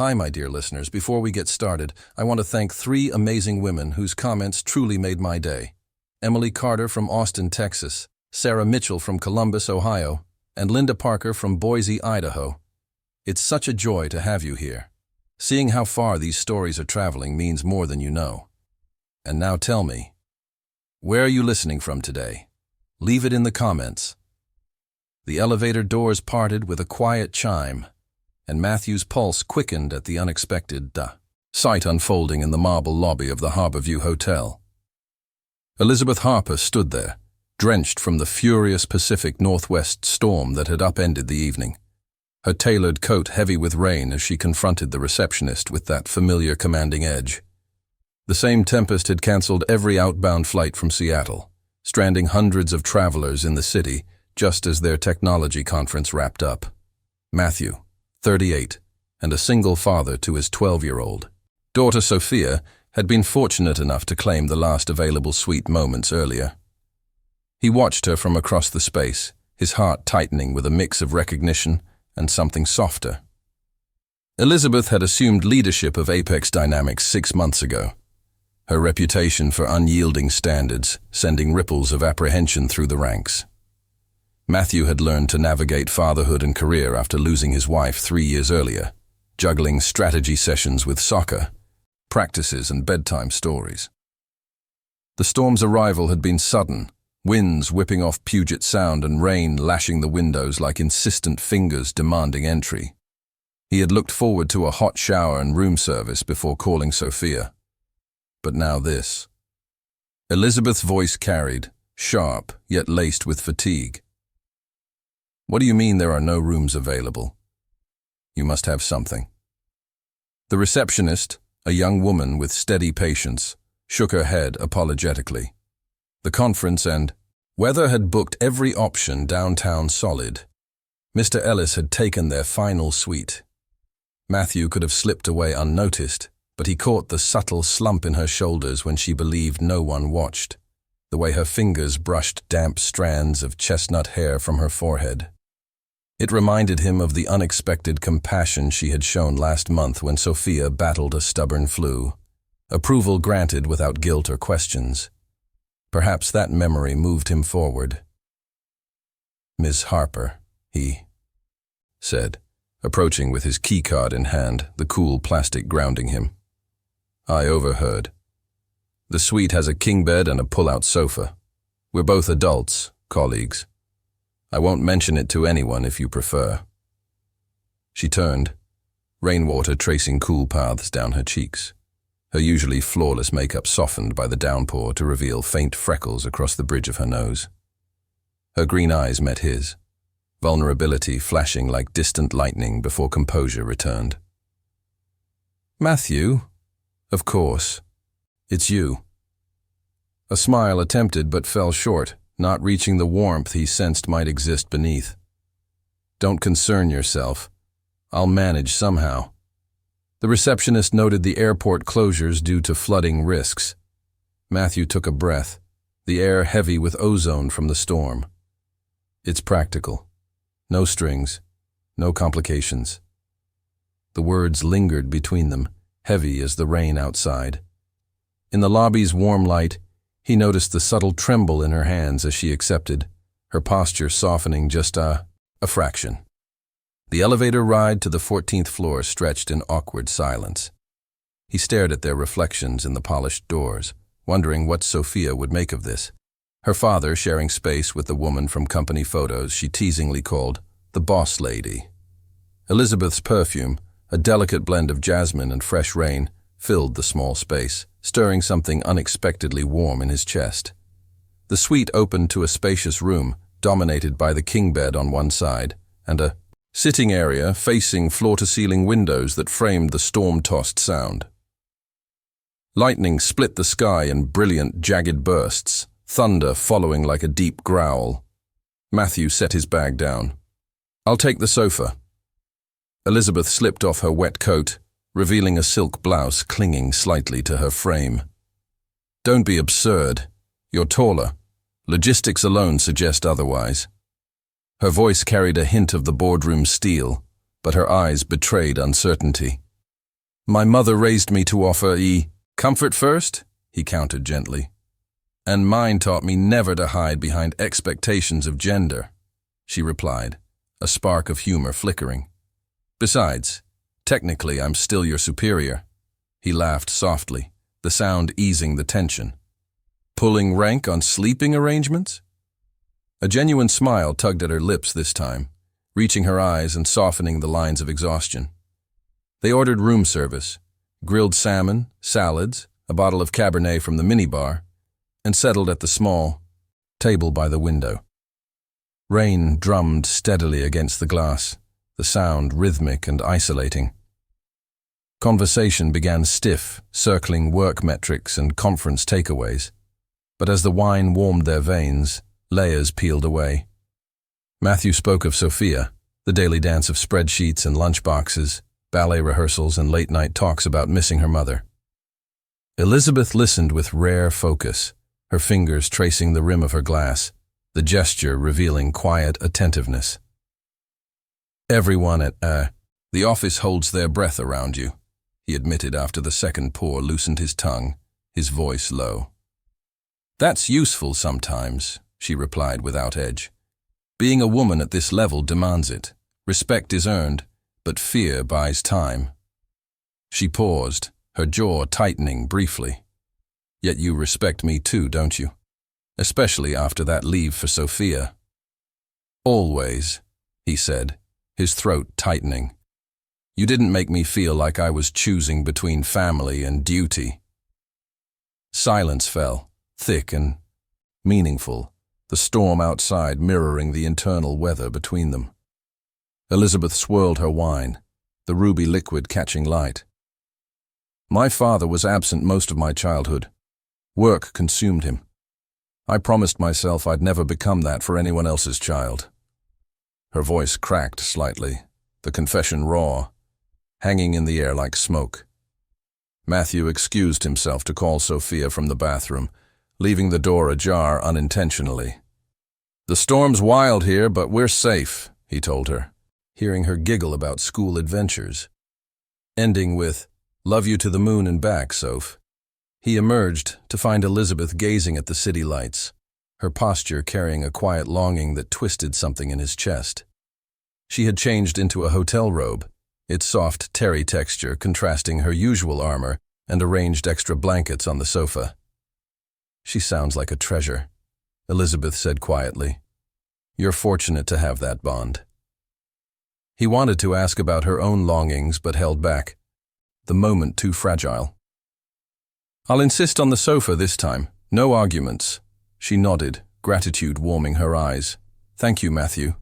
Hi, my dear listeners. Before we get started, I want to thank three amazing women whose comments truly made my day. Emily Carter from Austin, Texas, Sarah Mitchell from Columbus, Ohio, and Linda Parker from Boise, Idaho. It's such a joy to have you here. Seeing how far these stories are traveling means more than you know. And now tell me, where are you listening from today? Leave it in the comments. The elevator doors parted with a quiet chime, and Matthew's pulse quickened at the unexpected sight unfolding in the marble lobby of the Harborview Hotel. Elizabeth Harper stood there, drenched from the furious Pacific Northwest storm that had upended the evening, her tailored coat heavy with rain as she confronted the receptionist with that familiar commanding edge. The same tempest had canceled every outbound flight from Seattle, stranding hundreds of travelers in the city just as their technology conference wrapped up. Matthew, 38, and a single father to his 12-year-old daughter Sophia, had been fortunate enough to claim the last available suite moments earlier. He watched her from across the space, his heart tightening with a mix of recognition and something softer. Elizabeth had assumed leadership of Apex Dynamics 6 months ago, her reputation for unyielding standards sending ripples of apprehension through the ranks. Matthew had learned to navigate fatherhood and career after losing his wife 3 years earlier, juggling strategy sessions with soccer, practices and bedtime stories. The storm's arrival had been sudden, winds whipping off Puget Sound and rain lashing the windows like insistent fingers demanding entry. He had looked forward to a hot shower and room service before calling Sophia. But now this. Elizabeth's voice carried, sharp yet laced with fatigue. What do you mean there are no rooms available? You must have something. The receptionist, a young woman with steady patience, shook her head apologetically. The conference and weather had booked every option downtown solid. Mr. Ellis had taken their final suite. Matthew could have slipped away unnoticed, but he caught the subtle slump in her shoulders when she believed no one watched, the way her fingers brushed damp strands of chestnut hair from her forehead. It reminded him of the unexpected compassion she had shown last month when Sophia battled a stubborn flu, approval granted without guilt or questions. Perhaps that memory moved him forward. "Miss Harper," he said, approaching with his keycard in hand, the cool plastic grounding him. "I overheard. The suite has a king bed and a pull-out sofa. We're both adults, colleagues. I won't mention it to anyone if you prefer." She turned, rainwater tracing cool paths down her cheeks, her usually flawless makeup softened by the downpour to reveal faint freckles across the bridge of her nose. Her green eyes met his, vulnerability flashing like distant lightning before composure returned. "Matthew, of course. It's you." A smile attempted but fell short, not reaching the warmth he sensed might exist beneath. "Don't concern yourself. I'll manage somehow." The receptionist noted the airport closures due to flooding risks. Matthew took a breath, the air heavy with ozone from the storm. "It's practical. No strings, no complications." The words lingered between them, heavy as the rain outside. In the lobby's warm light, he noticed the subtle tremble in her hands as she accepted, her posture softening just a fraction. The elevator ride to the 14th floor stretched in awkward silence. He stared at their reflections in the polished doors, wondering what Sophia would make of this. Her father sharing space with the woman from company photos she teasingly called the boss lady. Elizabeth's perfume, a delicate blend of jasmine and fresh rain, filled the small space, stirring something unexpectedly warm in his chest. The suite opened to a spacious room, dominated by the king bed on one side, and a sitting area facing floor-to-ceiling windows that framed the storm-tossed sound. Lightning split the sky in brilliant, jagged bursts, thunder following like a deep growl. Matthew set his bag down. "I'll take the sofa." Elizabeth slipped off her wet coat, revealing a silk blouse clinging slightly to her frame. "Don't be absurd. You're taller. Logistics alone suggest otherwise." Her voice carried a hint of the boardroom steel, but her eyes betrayed uncertainty. My mother raised me to offer comfort first, he countered gently. And mine taught me never to hide behind expectations of gender, she replied, a spark of humor flickering. Besides, technically I'm still your superior. He laughed softly, the sound easing the tension. Pulling rank on sleeping arrangements? A genuine smile tugged at her lips this time, reaching her eyes and softening the lines of exhaustion. They ordered room service, grilled salmon, salads, a bottle of Cabernet from the minibar, and settled at the small table by the window. Rain drummed steadily against the glass, the sound rhythmic and isolating. Conversation began stiff, circling work metrics and conference takeaways, but as the wine warmed their veins, layers peeled away. Matthew spoke of Sophia, the daily dance of spreadsheets and lunchboxes, ballet rehearsals and late-night talks about missing her mother. Elizabeth listened with rare focus, her fingers tracing the rim of her glass, the gesture revealing quiet attentiveness. Everyone at the office holds their breath around you, he admitted after the second pour loosened his tongue, his voice low. That's useful sometimes, she replied without edge. Being a woman at this level demands it. Respect is earned, but fear buys time. She paused, her jaw tightening briefly. Yet you respect me too, don't you? Especially after that leave for Sophia. Always, he said, his throat tightening. You didn't make me feel like I was choosing between family and duty. Silence fell, thick and meaningful, the storm outside mirroring the internal weather between them. Elizabeth swirled her wine, the ruby liquid catching light. My father was absent most of my childhood. Work consumed him. I promised myself I'd never become that for anyone else's child. Her voice cracked slightly, the confession raw, hanging in the air like smoke. Matthew excused himself to call Sophia from the bathroom, leaving the door ajar unintentionally. The storm's wild here, but we're safe, he told her, hearing her giggle about school adventures. Ending with, love you to the moon and back, Soph. He emerged to find Elizabeth gazing at the city lights, her posture carrying a quiet longing that twisted something in his chest. She had changed into a hotel robe, its soft terry texture contrasting her usual armor, and arranged extra blankets on the sofa. She sounds like a treasure, Elizabeth said quietly. You're fortunate to have that bond. He wanted to ask about her own longings but held back, the moment too fragile. I'll insist on the sofa this time, no arguments. She nodded, gratitude warming her eyes. Thank you, Matthew.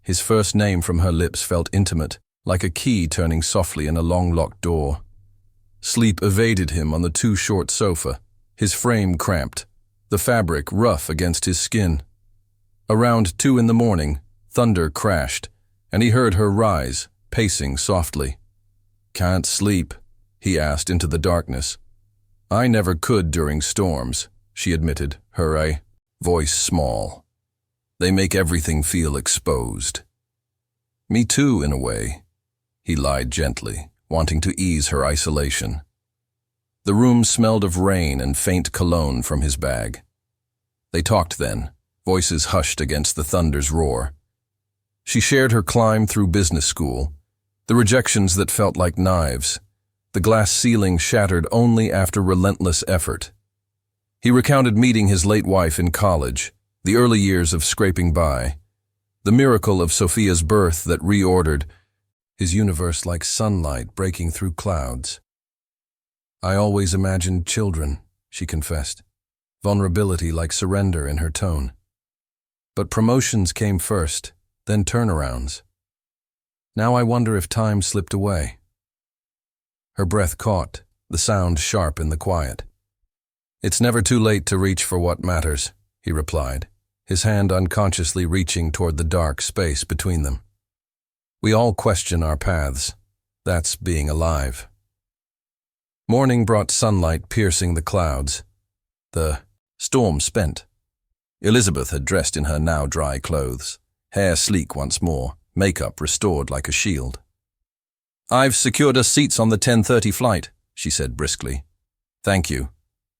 His first name from her lips felt intimate, like a key turning softly in a long-locked door. Sleep evaded him on the too short sofa, his frame cramped, the fabric rough against his skin. Around 2 a.m, thunder crashed, and he heard her rise, pacing softly. Can't sleep, he asked into the darkness. I never could during storms, she admitted, her voice small. They make everything feel exposed. Me too, in a way, he lied gently, wanting to ease her isolation. The room smelled of rain and faint cologne from his bag. They talked then, voices hushed against the thunder's roar. She shared her climb through business school, the rejections that felt like knives, the glass ceiling shattered only after relentless effort. He recounted meeting his late wife in college, the early years of scraping by, the miracle of Sophia's birth that reordered his universe like sunlight breaking through clouds. I always imagined children, she confessed, vulnerability like surrender in her tone. But promotions came first, then turnarounds. Now I wonder if time slipped away. Her breath caught, the sound sharp in the quiet. It's never too late to reach for what matters, he replied, his hand unconsciously reaching toward the dark space between them. We all question our paths. That's being alive. Morning brought sunlight piercing the clouds. The storm spent. Elizabeth had dressed in her now dry clothes, hair sleek once more, makeup restored like a shield. I've secured us seats on the 10:30 flight, she said briskly. Thank you,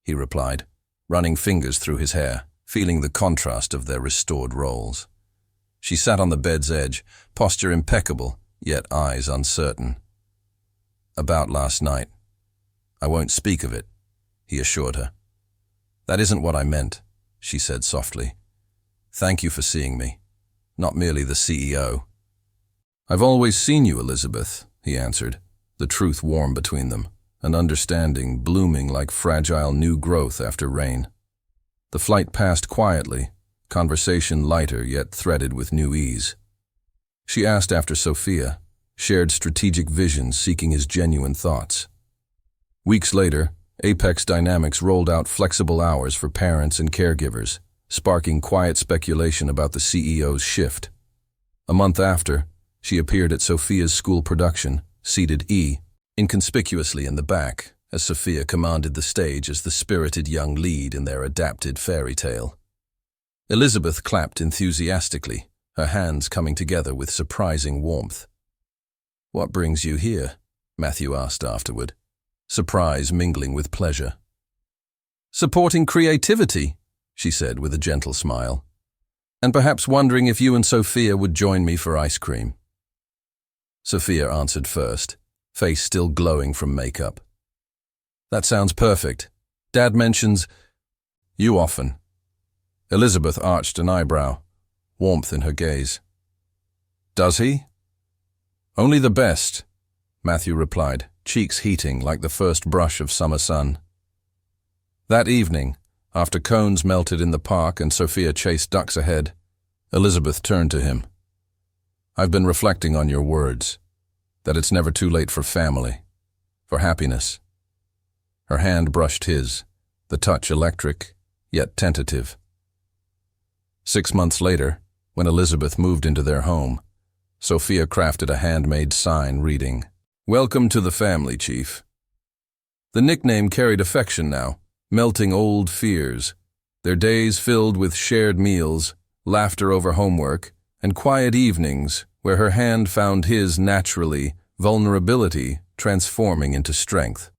he replied, running fingers through his hair, feeling the contrast of their restored roles. She sat on the bed's edge, posture impeccable, yet eyes uncertain. About last night. I won't speak of it, he assured her. That isn't what I meant, she said softly. Thank you for seeing me, not merely the CEO. I've always seen you, Elizabeth, he answered, the truth warm between them, an understanding blooming like fragile new growth after rain. The flight passed quietly, conversation lighter yet threaded with new ease. She asked after Sophia, shared strategic visions seeking his genuine thoughts. Weeks later, Apex Dynamics rolled out flexible hours for parents and caregivers, sparking quiet speculation about the CEO's shift. A month after, she appeared at Sophia's school production, seated inconspicuously in the back, as Sophia commanded the stage as the spirited young lead in their adapted fairy tale. Elizabeth clapped enthusiastically, her hands coming together with surprising warmth. What brings you here? Matthew asked afterward, surprise mingling with pleasure. Supporting creativity, she said with a gentle smile, and perhaps wondering if you and Sophia would join me for ice cream. Sophia answered first, face still glowing from makeup. That sounds perfect. Dad mentions you often. Elizabeth arched an eyebrow, warmth in her gaze. Does he? Only the best, Matthew replied, cheeks heating like the first brush of summer sun. That evening, after cones melted in the park and Sophia chased ducks ahead, Elizabeth turned to him. I've been reflecting on your words, that it's never too late for family, for happiness. Her hand brushed his, the touch electric, yet tentative. 6 months later, when Elizabeth moved into their home, Sophia crafted a handmade sign reading, Welcome to the family, Chief. The nickname carried affection now, melting old fears, their days filled with shared meals, laughter over homework, and quiet evenings where her hand found his naturally, vulnerability transforming into strength.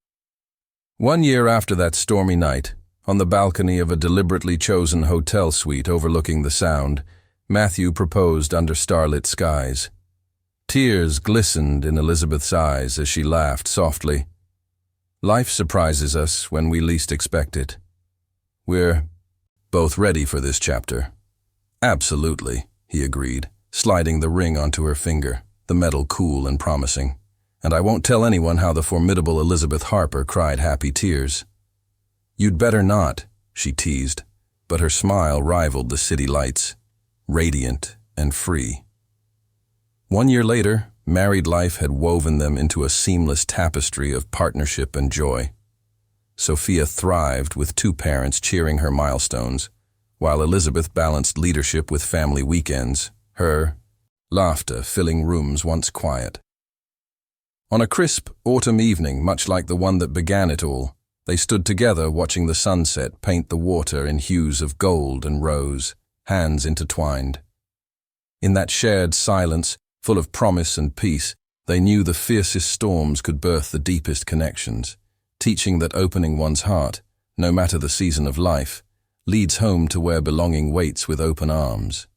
1 year after that stormy night, on the balcony of a deliberately chosen hotel suite overlooking the Sound, Matthew proposed under starlit skies. Tears glistened in Elizabeth's eyes as she laughed softly. Life surprises us when we least expect it. We're both ready for this chapter. Absolutely, he agreed, sliding the ring onto her finger, the metal cool and promising. And I won't tell anyone how the formidable Elizabeth Harper cried happy tears. You'd better not, she teased, but her smile rivaled the city lights, radiant and free. 1 year later, married life had woven them into a seamless tapestry of partnership and joy. Sophia thrived with 2 parents cheering her milestones, while Elizabeth balanced leadership with family weekends, her laughter filling rooms once quiet. On a crisp autumn evening, much like the one that began it all, they stood together watching the sunset paint the water in hues of gold and rose, hands intertwined. In that shared silence, full of promise and peace, they knew the fiercest storms could birth the deepest connections, teaching that opening one's heart, no matter the season of life, leads home to where belonging waits with open arms.